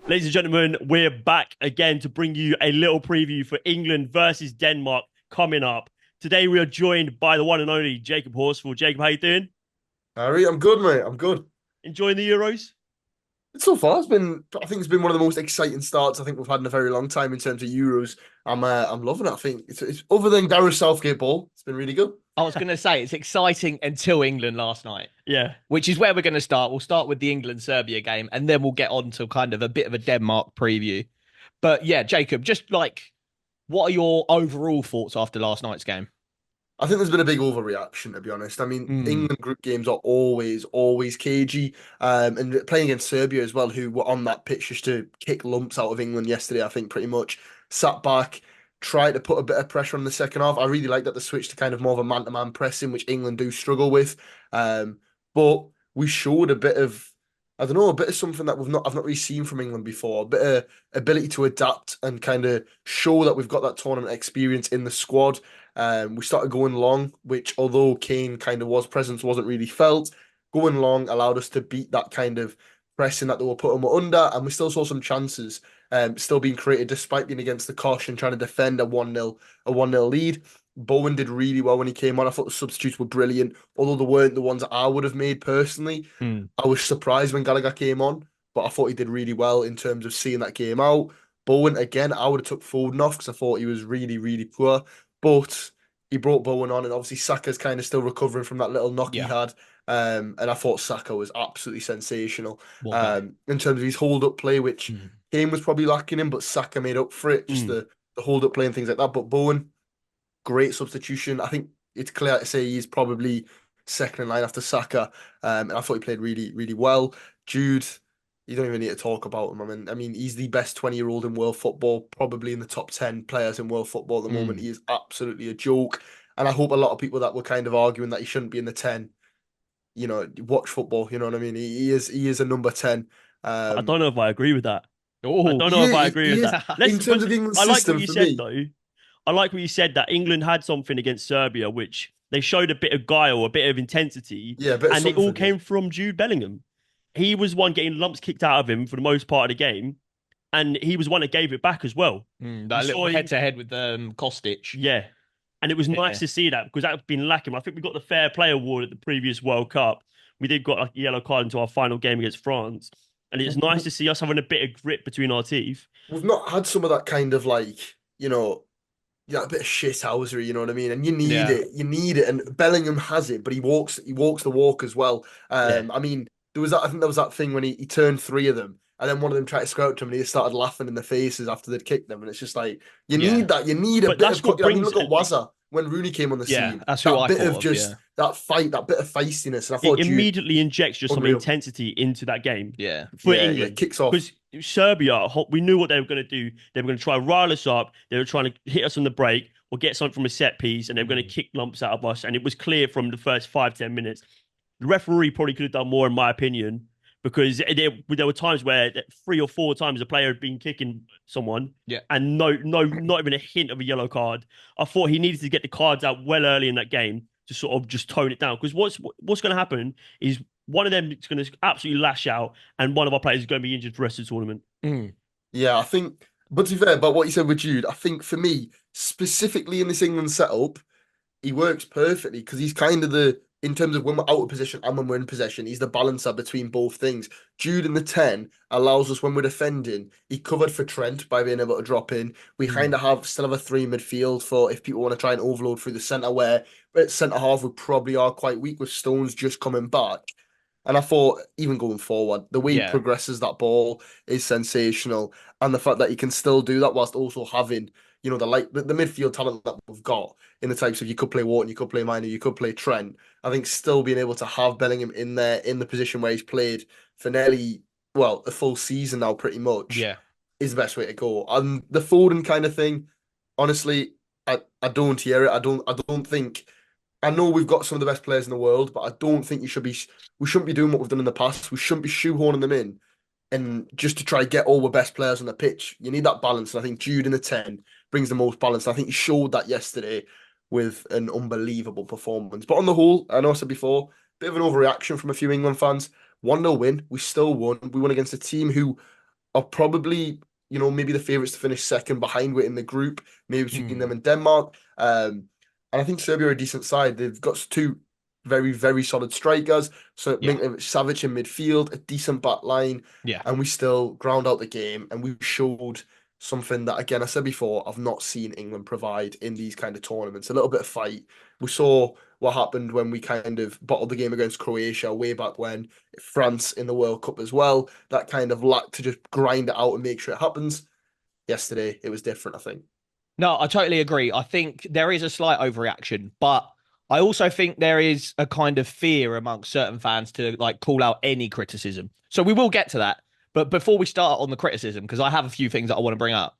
Ladies and gentlemen, we're back again to bring you a little preview for England versus Denmark coming up. Today we are joined by the one and only JacobHorsfall. Jacob, how you doing? Harry, I'm good, mate. I'm good. Enjoying the Euros? So far, I think it's been one of the most exciting starts I think we've had in a very long time in terms of Euros. I'm loving it. I think it's other than Gareth Southgate ball, it's been really good. I was going to say it's exciting until England last night, Yeah. which is where we're going to start. We'll start with the England-Serbia game, and then we'll get on to kind of a bit of a Denmark preview. But yeah, Jacob, just like, what are your overall thoughts after last night's game? I think there's been a big overreaction, to be honest. I mean, Mm, England group games are always cagey. And playing against Serbia as well, who were on that pitch just to kick lumps out of England yesterday, I think pretty much sat back, tried to put a bit of pressure on the second half. I really like that they switched to kind of more of a man-to-man pressing, which England do struggle with. But we showed a bit of, I don't know, a bit of something that I've not really seen from England before, a bit of ability to adapt and kind of show that we've got that tournament experience in the squad. We started going long, which although Kane kind of was presence wasn't really felt, going long allowed us to beat that kind of pressing that they were putting under, and we still saw some chances still being created despite being against the cosh and trying to defend a 1-0 lead. Bowen did really well when he came on. I thought the substitutes were brilliant, although they weren't the ones that I would have made personally. mm. I was surprised when Gallagher came on, but I thought he did really well in terms of seeing that game out. Bowen again, I would have took Foden off because I thought he was really poor. But he brought Bowen on, and obviously Saka's kind of still recovering from that little knock he Yeah, had. And I thought Saka was absolutely sensational. what a guy. In terms of his hold-up play, which Mm, Kane was probably lacking in, but Saka made up for it, just Mm. the hold-up play and things like that. But Bowen, great substitution. I think it's clear to say he's probably second in line after Saka. And I thought he played really well. Jude, you don't even need to talk about him. I mean, he's the best 20-year-old in world football, probably in the top 10 players in world football at the moment. mm. He is absolutely a joke. And I hope a lot of people that were kind of arguing that he shouldn't be in the 10, watch football, you know what I mean? He is a number 10. I Um, don't know if I agree with that. I Oh, don't know if I agree he with is that. in Let's, terms but of the England I like what system you for said me. though. I like what you said that England had something against Serbia, which they showed a bit of guile, a bit of intensity, Yeah, a bit of and it all something, yeah. came from Jude Bellingham. He was one getting lumps kicked out of him for the most part of the game, and he was one that gave it back as well. We That saw little him, head-to-head with Kostic. yeah, and it was nice Yeah. to see that because that had been lacking. I think we got the Fair Play Award at the previous World Cup. We did got a yellow card into our final game against France, and it's nice to see us having a bit of grit between our teeth. We've not had some of that kind of like, yeah, a bit of shithousery, you know what I mean? And you need Yeah. it. You need it. And Bellingham has it, but he walks the walk as well. Yeah, I mean, I think there was that thing when he turned three of them, and then one of them tried to scout him and he started laughing in the faces after they'd kicked them. And it's just like you Yeah. need that. You need a but bit that's of what I mean, brings look at Wazza when Rooney came on the Yeah, scene. that's who That I bit of thought of. just Yeah. that fight, that bit of feistiness. And I it thought Jude, immediately injects just some unreal. intensity into that game Yeah. for Yeah, England. kicks off. Because Serbia, we knew what they were going to do. They were going to try and rile us up. They were trying to hit us on the break or get something from a set piece, and they were going to Mm. kick lumps out of us. And it was clear from the first 5, 10 minutes. The referee probably could have done more, in my opinion, because there were times where 3 or 4 times a player had been kicking someone, Yeah. and no, not even a hint of a yellow card. I thought he needed to get the cards out well early in that game to sort of just tone it down. Because what's going to happen is one of them is going to absolutely lash out, and one of our players is going to be injured for the rest of the tournament. Mm. Yeah, I think, but to be fair, about what you said with Jude, I think for me, specifically in this England setup, he works perfectly because he's kind of in terms of when we're out of position and when we're in possession, he's the balancer between both things. Jude in the 10 allows us when we're defending, he covered for Trent by being able to drop in. We kind Mm. of still have a three midfield for if people want to try and overload through the centre, where at centre half we probably are quite weak with Stones just coming back. And I thought, even going forward, the way he Yeah. progresses that ball is sensational. And the fact that he can still do that whilst also having, the midfield talent that we've got in the types of you could play Wharton, you could play Minor, you could play Trent. I think still being able to have Bellingham in there in the position where he's played for nearly, well, a full season now, pretty much, Yeah. is the best way to go. And the Foden kind of thing, honestly, I don't hear it. I don't think. I know we've got some of the best players in the world, but I don't think we shouldn't be doing what we've done in the past. We shouldn't be shoehorning them in and just to try to get all the best players on the pitch. You need that balance. And I think Jude in the 10 brings the most balance. I think he showed that yesterday with an unbelievable performance. But on the whole, I know I said before, bit of an overreaction from a few England fans. 1-0 win. We still won. We won against a team who are probably, maybe the favourites to finish second behind we're in the group, maybe between them Hmm. and Denmark. And I think Serbia are a decent side. They've got two very, very solid strikers. So Yeah. Savic in midfield, a decent back line, Yeah. and we still ground out the game. And we showed something that, again, I said before, I've not seen England provide in these kind of tournaments. A little bit of fight. We saw what happened when we kind of bottled the game against Croatia way back when, France in the World Cup as well. That kind of lack to just grind it out and make sure it happens. Yesterday, it was different, I think. No, I totally agree. I think there is a slight overreaction, but I also think there is a kind of fear amongst certain fans to like call out any criticism. So we will get to that. But before we start on the criticism, because I have a few things that I want to bring up,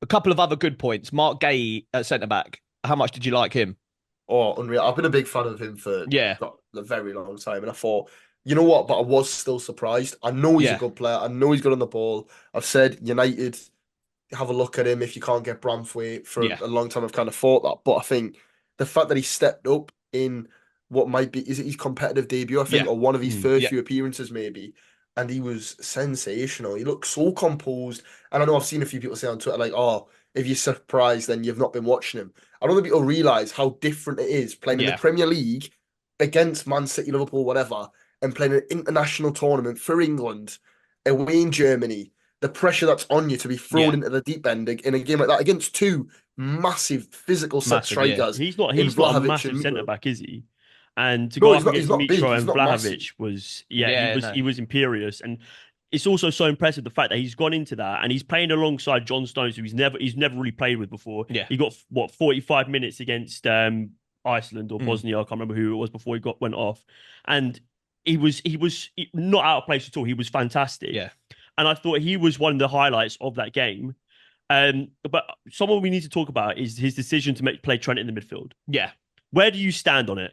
a couple of other good points. Mark Guéhi at centre back. How much did you like him? Oh, unreal. I've been a big fan of him for Yeah, a very long time. And I thought, you know what? But I was still surprised. I know he's a yeah, good player. I know he's good on the ball. I've said United, have a look at him if you can't get Branthwaite for yeah, a long time. I've kind of thought that. But I think the fact that he stepped up in what might be, is it his competitive debut, I think, yeah, or one of his first yeah, few appearances, maybe. And he was sensational. He looked so composed. And I know I've seen a few people say on Twitter, like, oh, if you're surprised, then you've not been watching him. I don't think people realize how different it is playing in the yeah, Premier League against Man City, Liverpool, whatever, and playing an international tournament for England away in Germany. The pressure that's on you to be thrown yeah. into the deep end in a game like that against two massive physical set Massive, yeah. strikers in He's not a Vlahovic and massive centre Mitro. back, is he? And to No, go he's up not. He's against not big. Mitro He's and not massive. Vlahovic was Yeah, no. he was imperious. And it's also so impressive the fact that he's gone into that and he's playing alongside John Stones, who he's never really played with before. Yeah. He got what 45 minutes against Iceland or Mm. Bosnia, I can't remember who it was before he went off. And he was not out of place at all. He was fantastic. Yeah. And I thought he was one of the highlights of that game. But someone we need to talk about is his decision to play Trent in the midfield. Yeah. Where do you stand on it?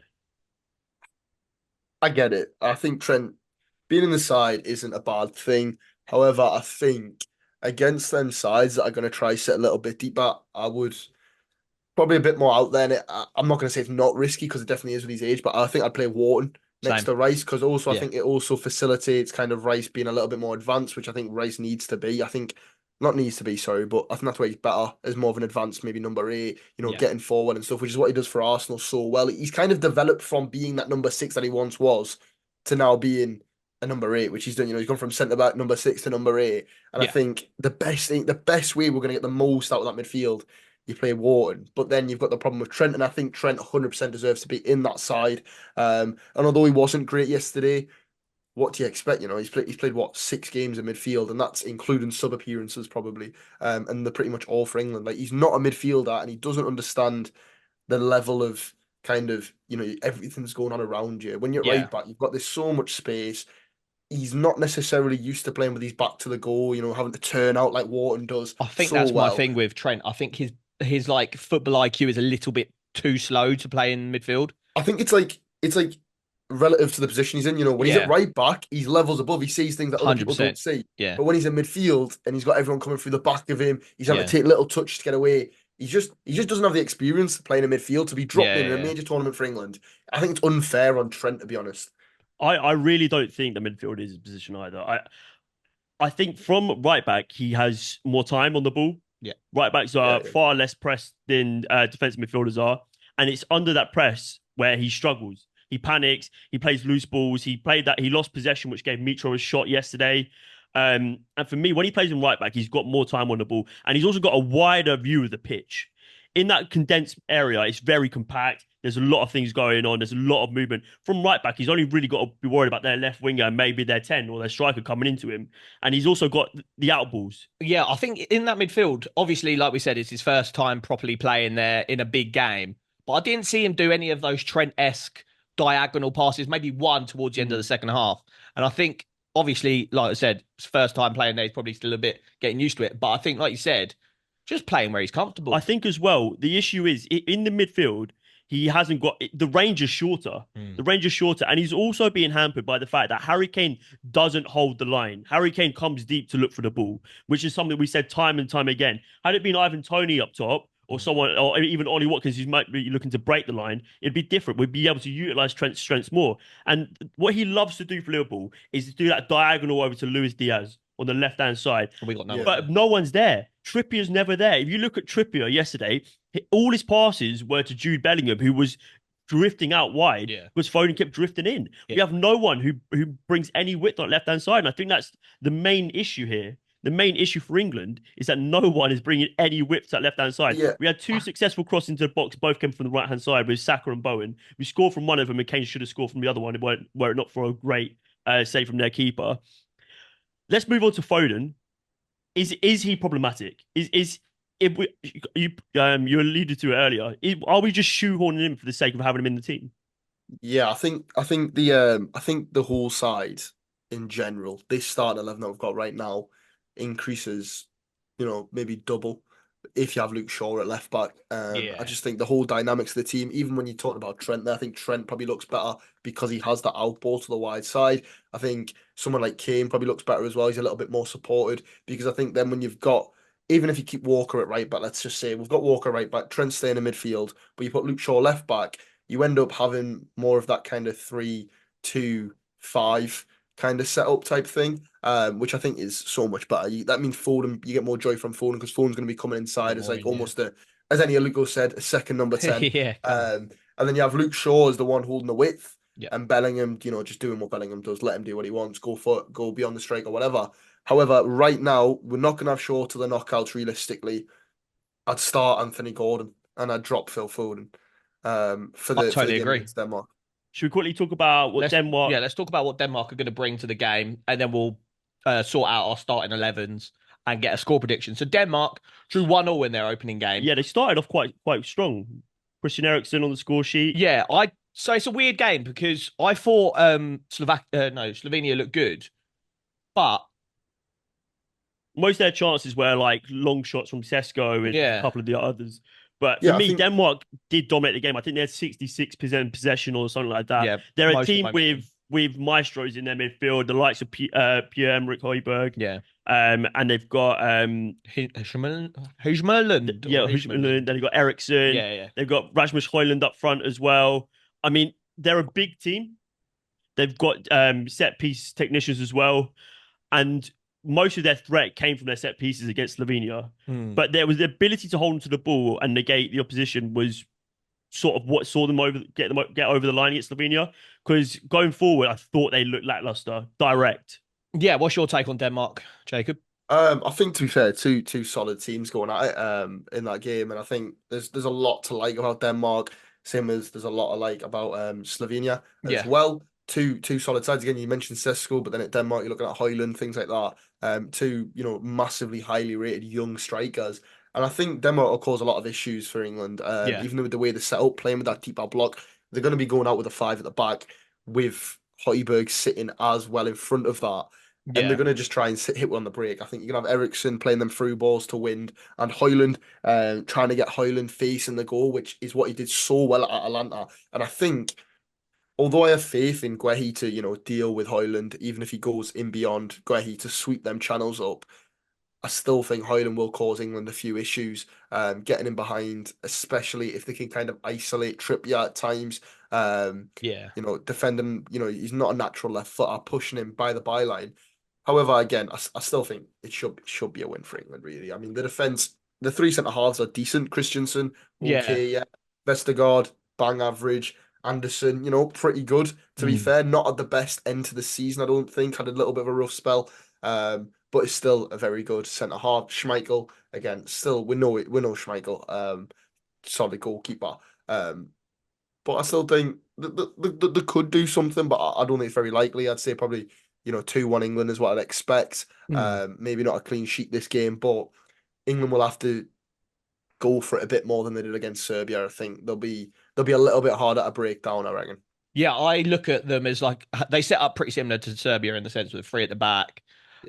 I get it. I think Trent being in the side isn't a bad thing. However, I think against them sides that are going to try sit a little bit deeper, I would probably a bit more out there. And I'm not going to say it's not risky because it definitely is with his age, but I think I'd play Wharton next Same. to Rice because also I Yeah. think it also facilitates kind of Rice being a little bit more advanced, which I think Rice needs to be. I think not needs to be, sorry, but I think that's where he's better as more of an advanced, maybe number 8, Yeah. getting forward and stuff, which is what he does for Arsenal so well. He's kind of developed from being that number 6 that he once was to now being a number 8, which he's done. He's gone from centre back number 6 to number 8. And I Yeah. think the best way we're going to get the most out of that midfield, you play Wharton. But then you've got the problem with Trent, and I think Trent 100% deserves to be in that side. And although he wasn't great yesterday, what do you expect? He's played what 6 games in midfield, and that's including sub appearances probably. And they're pretty much all for England. Like he's not a midfielder, and he doesn't understand the level of kind of everything's going on around you. When you're Yeah. right back, you've got this so much space. He's not necessarily used to playing with his back to the goal. Having to turn out like Wharton does I think so that's my well. thing with Trent. I think his like football IQ is a little bit too slow to play in midfield. I think it's like relative to the position he's in. When he's Yeah. at right back, he's levels above. He sees things that other people 100%. don't see. Yeah. But when he's in midfield and he's got everyone coming through the back of him, he's having Yeah. to take little touches to get away. He just doesn't have the experience playing in midfield to be dropped in a Yeah. major tournament for England. I think it's unfair on Trent, to be honest. I really don't think the midfield is his position either. I think from right back he has more time on the ball. Yeah. Right backs Yeah, are yeah. far less pressed than defensive midfielders are, and it's under that press where he struggles. He panics. He plays loose balls. He lost possession, which gave Mitro a shot yesterday. And for me, when he plays in right back, he's got more time on the ball, and he's also got a wider view of the pitch. In that condensed area, it's very compact. There's a lot of things going on. There's a lot of movement. From right back, he's only really got to be worried about their left winger and maybe their 10 or their striker coming into him. And he's also got the out balls. Yeah, I think in that midfield, obviously, like we said, it's his first time properly playing there in a big game. But I didn't see him do any of those Trent-esque diagonal passes, maybe one towards the end of the second half. And I think, obviously, like I said, it's first time playing there, he's probably still a bit getting used to it. But I think, like you said, just playing where he's comfortable. I think as well, the issue is in the midfield, he hasn't got the range is shorter. The range is shorter, and he's also being hampered by the fact that Harry Kane doesn't hold the line. Harry Kane comes deep to look for the ball, which is something we said time and time again. Had it been Ivan Toney up top, or someone, or even Ollie Watkins, who might be looking to break the line, it'd be different. We'd be able to utilize Trent's strengths more. And what he loves to do for Liverpool is to do that diagonal over to Luis Diaz on the left-hand side. We got no Yeah. one. But no one's there. Trippier's never there. If you look at Trippier yesterday, all his passes were to Jude Bellingham, who was drifting out wide Yeah. because Foden kept drifting in. Yeah. We have no one who brings any width on left-hand side. And I think that's the main issue here. The main issue for England is that no one is bringing any width to that left-hand side. Yeah. We had two successful crosses into the box, both came from the right-hand side with Saka and Bowen. We scored from one of them, and Kane should have scored from the other one were it not for a great save from their keeper. Let's move on to Foden. Is he problematic? If we you alluded to it earlier? Are we just shoehorning him for the sake of having him in the team? Yeah, I think the whole side in general, this starting 11 that we've got right now, increases, maybe double if you have Luke Shaw at left back. I just think the whole dynamics of the team, even when you talk about Trent there, I think Trent probably looks better because he has that out ball to the wide side. I think someone like Kane probably looks better as well. He's a little bit more supported because I think then when you've got, even if you keep Walker at right back, let's just say we've got Walker right back, Trent staying in midfield, but you put Luke Shaw left back, you end up having more of that kind of 3-2-5 kind of setup type thing, which I think is so much better. That means Foden, you get more joy from Foden because Foden's going to be coming inside as like almost as any Lugo said, a second number 10. Yeah. And then you have Luke Shaw as the one holding the width, Yeah. and Bellingham, just doing what Bellingham does, let him do what he wants, go beyond the strike or whatever. However, right now we're not going to have Shaw to the knockouts. Realistically, I'd start Anthony Gordon and I'd drop Phil Foden for the totally game agree. against Denmark. Should we quickly talk about what Denmark? Yeah, let's talk about what Denmark are going to bring to the game, and then we'll sort out our starting 11s and get a score prediction. So Denmark drew 1-1 in their opening game. Yeah, they started off quite strong. Christian Eriksen on the score sheet. Yeah, so it's a weird game because I thought Slovenia looked good, but most of their chances were like long shots from Sesko and a couple of the others. But for me, Denmark did dominate the game. I think they had 66% possession or something like that. Yeah, they're a team with maestros in their midfield, the likes of Pierre-Emerick Højbjerg. Yeah. And they've got Højlund. Yeah, Højlund. Then they've got Eriksen. Yeah. They've got Rasmus Højlund up front as well. I mean, they're a big team. They've got set piece technicians as well. And most of their threat came from their set pieces against Slovenia. But there was the ability to hold them to the ball and negate the opposition was sort of what saw them get over the line against Slovenia. Because going forward, I thought they looked lackluster, direct. Yeah, what's your take on Denmark, Jacob? I think, to be fair, two solid teams going at it in that game, and I think there's a lot to like about Denmark, same as there's a lot to like about Slovenia as well. Two solid sides. Again, you mentioned Sesko, but then at Denmark you're looking at Højlund, things like that. Two massively highly rated young strikers, and I think Denmark will cause a lot of issues for England. Even with the way they're set up, playing with that deep out block, they're going to be going out with a 5 at the back with Højbjerg sitting as well in front of that. And they're going to just try and hit one on the break. I think you're going to have Eriksen playing them through balls to Wind and Højlund trying to get Højlund facing the goal, which is what he did so well at Atalanta. And I think, although I have faith in Guéhi to, deal with Højlund, even if he goes in beyond Guéhi to sweep them channels up, I still think Højlund will cause England a few issues, getting in behind, especially if they can kind of isolate Trippier at times. Defending, he's not a natural left footer, pushing him by the byline. However, again, I still think it should be a win for England, really. I mean, the defence, the 3 centre-halves are decent. Christensen, okay, Vestergaard, bang average. Anderson, pretty good, to be fair. Not at the best end to the season, I don't think. Had a little bit of a rough spell. But it's still a very good centre-half. Schmeichel, again, still, we know Schmeichel, solid goalkeeper. But I still think they could do something, but I don't think it's very likely. I'd say probably 2-1 England is what I'd expect. Maybe not a clean sheet this game, but England will have to go for it a bit more than they did against Serbia. I think they'll be a little bit harder to break down, I reckon. Yeah, I look at them as like they set up pretty similar to Serbia in the sense of 3 at the back,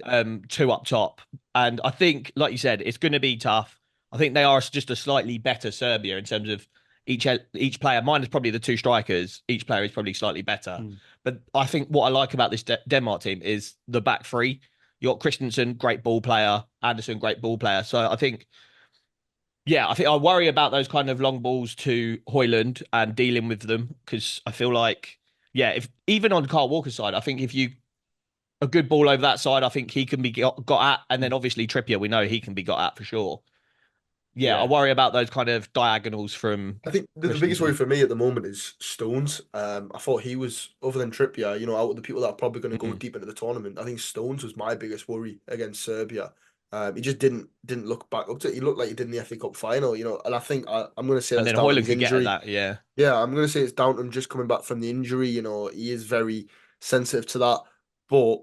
2 up top. And I think, like you said, it's going to be tough. I think they are just a slightly better Serbia in terms of each player. Mine is probably the 2 strikers. Each player is probably slightly better. But I think what I like about this Denmark team is the back 3. You got Christensen, great ball player. Anderson, great ball player. So I think I worry about those kind of long balls to Højlund and dealing with them because I feel like, if even on Kyle Walker's side, I think if you a good ball over that side, I think he can be got at. And then obviously Trippier, we know he can be got at for sure. Yeah, I Yeah. worry about those kind of diagonals from I think the biggest worry Christensen. for me at the moment is Stones. I thought he was, other than Trippier, out of the people that are probably going to go Mm. deep into the tournament, I think Stones was my biggest worry against Serbia. He just didn't look back up to it. He looked like he did in the FA Cup final, and I think I'm going to say And that's then down to Højlund his could get at injury. that. Yeah. Yeah, I'm going to say it's down to him just coming back from the injury. He is very sensitive to that, but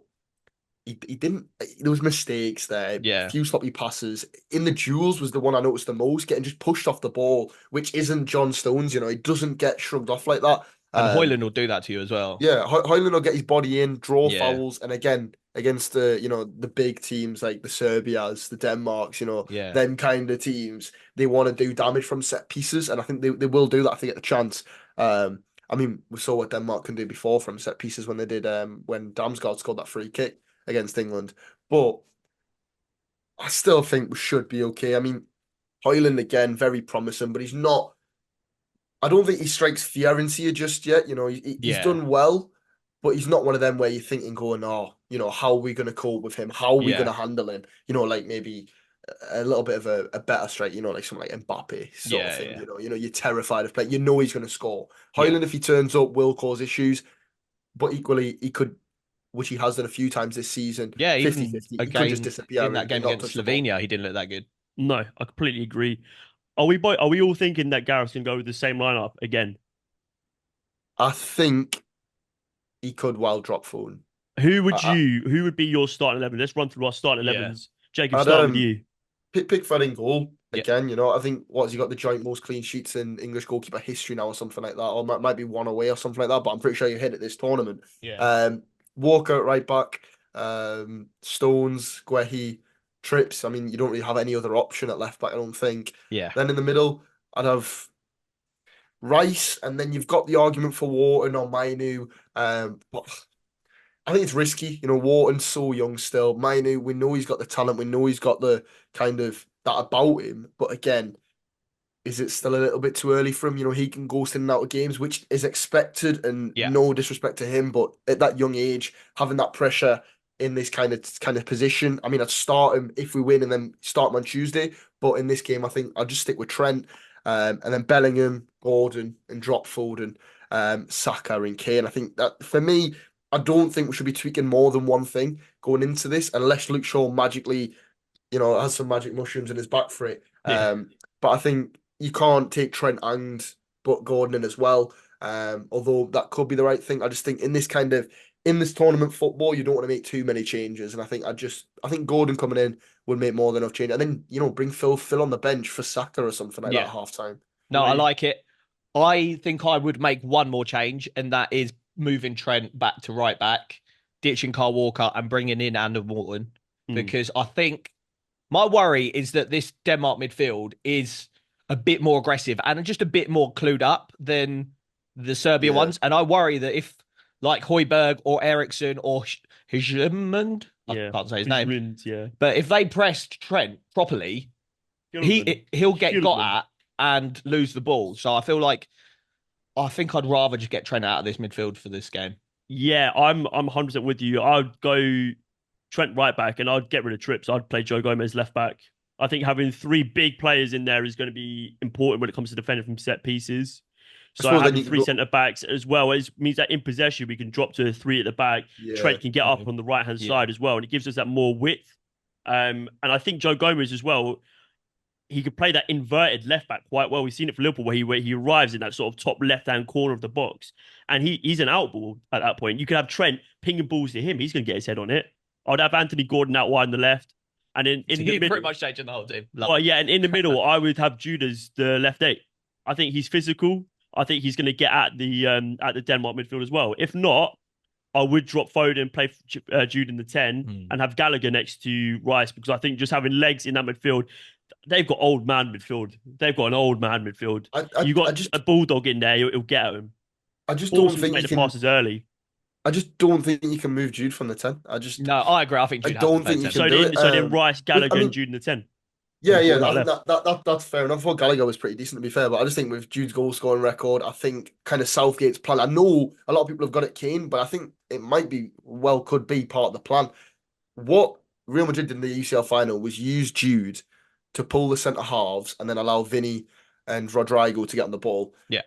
he didn't. There was mistakes there, Yeah. few sloppy passes. In the duels was the one I noticed the most, getting just pushed off the ball, which isn't John Stones. He doesn't get shrugged off like that. And Højlund will do that to you as well. Yeah, Højlund will get his body in, draw Yeah. fouls, and again against the big teams like the Serbias, the Denmarks, Yeah. them kind of teams, they want to do damage from set pieces, and I think they will do that if they get the chance. I mean, we saw what Denmark can do before from set pieces when they did when Damsgaard scored that free kick against England, but I still think we should be okay. I mean, Højlund again, very promising, but he's not. I don't think he strikes fear into you just yet. He's Yeah. done well, but he's not one of them where you're thinking, going, oh, how are we going to cope with him? How are we going Yeah. to handle him? Like maybe a little bit of a better strike, like someone like Mbappe sort of Yeah. thing. Yeah. You're terrified of playing. He's going to score. Yeah. Højlund, if he turns up, will cause issues, but equally he could, which he has done a few times this season, Yeah. Even 50-50. He could just again disappear in that and game not against touch the ball. Slovenia, he didn't look that good. No, I completely agree. Are we all thinking that Gareth's gonna go with the same lineup again? I think he could well drop Foden. Who would be your starting 11? Let's run through our starting Yeah. 11s. Jacob, I'd start with you. Pickford in goal Yeah. again. I think what has he got the joint most clean sheets in English goalkeeper history now, or something like that, or might be one away or something like that. But I'm pretty sure you hit it this tournament. Yeah. Walker at right back, Stones, Guéhi, Trips. I mean, you don't really have any other option at left back, I don't think. Yeah. Then in the middle, I'd have Rice, and then you've got the argument for Wharton or Mainu. But I think it's risky. Wharton's so young still. Mainu, we know he's got the talent. We know he's got the kind of that about him. But again, is it still a little bit too early for him? He can ghost in and out of games, which is expected, and Yeah. no disrespect to him. But at that young age, having that pressure in this kind of position, I mean, I'd start him if we win and then start him on Tuesday. But in this game, I think I'll just stick with Trent, and then Bellingham, Gordon, and drop Foden, Saka and Kane. I think that for me, I don't think we should be tweaking more than one thing going into this, unless Luke Shaw magically, has some magic mushrooms in his back for it. Yeah. But I think you can't take Trent and but Gordon in as well. Although that could be the right thing. I just think in this tournament football, you don't want to make too many changes. And I think Gordon coming in would make more than enough change. And then, bring Phil on the bench for Saka or something like that at half time. No, I like it. I think I would make one more change, and that is moving Trent back to right back, ditching Kyle Walker and bringing in Andy Morton, because I think my worry is that this Denmark midfield is a bit more aggressive and just a bit more clued up than the Serbia ones. And I worry that if like Højbjerg or Eriksen or Hjulmand, I can't say his name, but if they pressed Trent properly, he'll get got at and lose the ball. So I think I'd rather just get Trent out of this midfield for this game. Yeah, I'm 100% with you. I'd go Trent right back and I'd get rid of Trips. I'd play Joe Gomez left back. I think having three big players in there is going to be important when it comes to defending from set pieces. So having three centre backs as well means that in possession we can drop to three at the back. Yeah. Trent can get up on the right hand side as well, and it gives us that more width. And I think Joe Gomez as well, he could play that inverted left back quite well. We've seen it for Liverpool where he arrives in that sort of top left hand corner of the box, and he's an outball at that point. You could have Trent pinging balls to him; he's going to get his head on it. I'd have Anthony Gordon out wide on the left, and in the middle, pretty much changing the whole team. Well, yeah, and in the middle, I would have Jude as the left eight. I think he's physical. I think he's going to get at the Denmark midfield as well. If not, I would drop Foden, play Jude in the 10, and have Gallagher next to Rice, because I think just having legs in that midfield, they've got old man midfield. They've got an old man midfield. You got a bulldog in there; he'll get at him. I just don't think make the passes early. I just don't think you can move Jude from the 10. No, I agree. I think Jude I don't think you can so do it. So then Rice, Gallagher, and Jude in the 10. Yeah, Before yeah, that I think left. that's fair enough. I thought Gallagher was pretty decent to be fair, but I just think with Jude's goal scoring record, I think kind of Southgate's plan. I know a lot of people have got it Kane, but I think it might be could be part of the plan. What Real Madrid did in the UCL final was use Jude to pull the centre halves and then allow Vinny and Rodrigo to get on the ball. Yeah.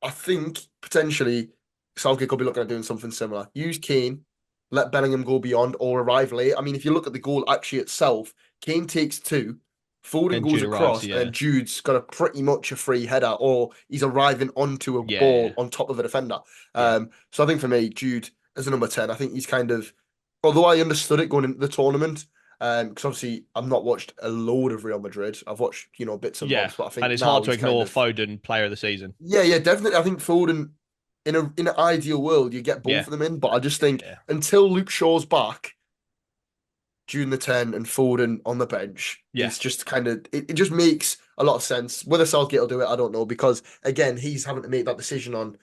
I think potentially Southgate could be looking at doing something similar. Use Kane, let Bellingham go beyond or arrive late. I mean, if you look at the goal actually itself, Kane takes two, Foden And goes Jude arrives, across, and yeah. then Jude's got a pretty much a free header, or he's arriving onto a Yeah, ball yeah. on top of a defender. Yeah. So I think for me, Jude as a number 10, I think he's kind of, although I understood it going into the tournament, because obviously I've not watched a load of Real Madrid. I've watched, bits and Yeah. bobs, but I And think it's now hard to he's kind ignore of, Foden player of the season. yeah, yeah, definitely. I think Foden in an ideal world you get both Yeah. of them in, but I just think Yeah. until Luke Shaw's back, June the 10 and Foden on the bench, Yeah. it's just kind of it just makes a lot of sense. Whether Southgate will do it, I don't know, because again, he's having to make that decision on,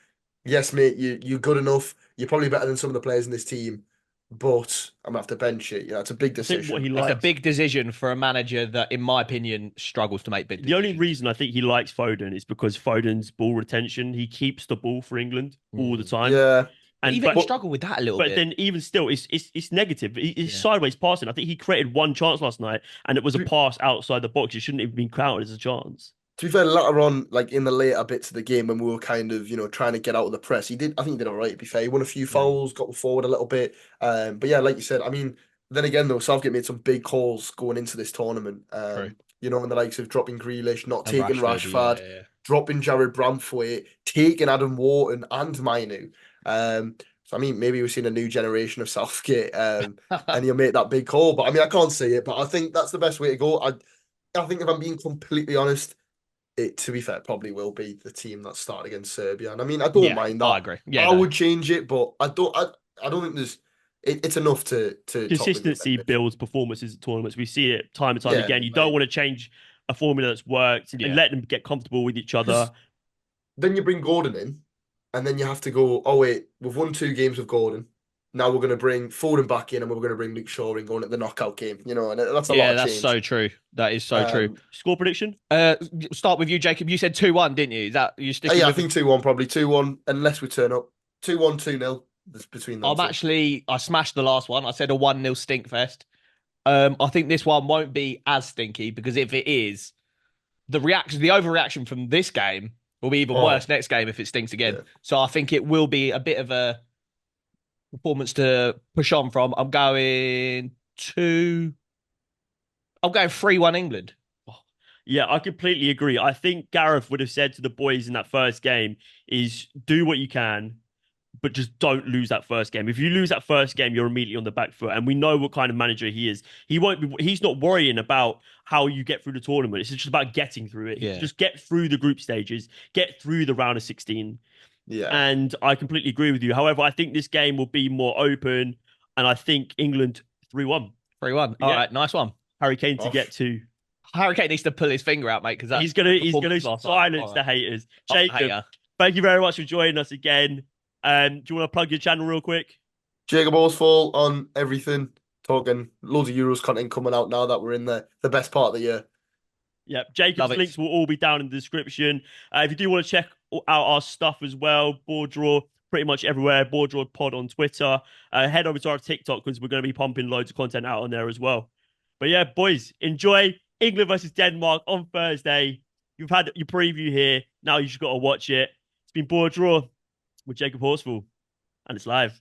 yes, mate, you're good enough, you're probably better than some of the players in this team, but I'm gonna have to bench it. It's a big I think what decision. he It's a likes. big decision for a manager that, in my opinion, struggles to make big The only decisions. reason I think he likes Foden is because Foden's ball retention. He keeps the ball for England all the Mm. time, Yeah, But and even he but but struggled with that a little but bit. then even still, it's negative. It's Yeah. sideways passing. I think he created one chance last night, and it was a to, pass outside the box. It shouldn't have been counted as a chance. to be fair, later on, like in the later bits of the game when we were kind of, trying to get out of the press, I think he did all right, to be fair. He won a few Mm. fouls, got forward a little bit. But yeah, like you said, I mean, then again though, Southgate made some big calls going into this tournament. True. In the likes of dropping Grealish, not And taking Rashford, Rashford, yeah. dropping Jared Bramthwaite, taking Adam Wharton and Mainu. So I mean, maybe we're seeing a new generation of Southgate, Yeah. and he'll make that big call. But I mean, I can't see it, but I think that's the best way to go. I think if I'm being completely honest, it, to be fair, probably will be the team that started against Serbia. And I mean, I don't Yeah, mind I that. agree. Yeah, I no. would change it, but I don't think it's enough to top England Consistency this. builds performances at tournaments. We see it time and time Yeah, again. You don't like want to change a formula that's worked and Yeah. let them get comfortable with each other. because then you bring Gordon in, and then you have to go, oh wait, we've won 2 games with Gordon. Now we're going to bring Foden back in, and we're going to bring Luke Shaw in going at the knockout game. And that's a lot Yeah, of that's so change. true. That is so true. Um, Score prediction? Uh, start with you, Jacob. You said 2-1, didn't you? Is that you sticking yeah, I with think 2-1 probably 2-1 unless we turn up 2-1 2-0. That's between them two. I smashed the last one. I said a 1-0 stink fest. I think this one won't be as stinky because if it is, the overreaction from this game will be even Oh worse next game if it stinks again. yeah. So I think it will be a bit of a performance to push on from. I'm going 3-1 England. Yeah, I completely agree. I think Gareth would have said to the boys in that first game is do what you can, but just don't lose that first game. If you lose that first game, you're immediately on the back foot. And we know what kind of manager he is. He's not worrying about how you get through the tournament. It's just about getting through it. Yeah. Just get through the group stages, get through the round of 16. Yeah. And I completely agree with you. However, I think this game will be more open. And I think England 3-1. 3-1. All Yeah. right, nice one. Harry Kane to Off. get to. Harry Kane needs to pull his finger out, mate, because He's gonna silence the haters. Jacob, thank you very much for joining us again. Do you want to plug your channel real quick? JacobHorsfall on everything. Talking loads of Euros content coming out now that we're in the best part of the year. Yeah, Jacob's links will all be down in the description. If you do want to check out our stuff as well, Board Draw pretty much everywhere. Board Draw Pod on Twitter. Head over to our TikTok because we're going to be pumping loads of content out on there as well. But yeah, boys, enjoy England versus Denmark on Thursday. You've had your preview here. Now you just got to watch it. It's been Board Draw with Jacob Horsfall, and it's live.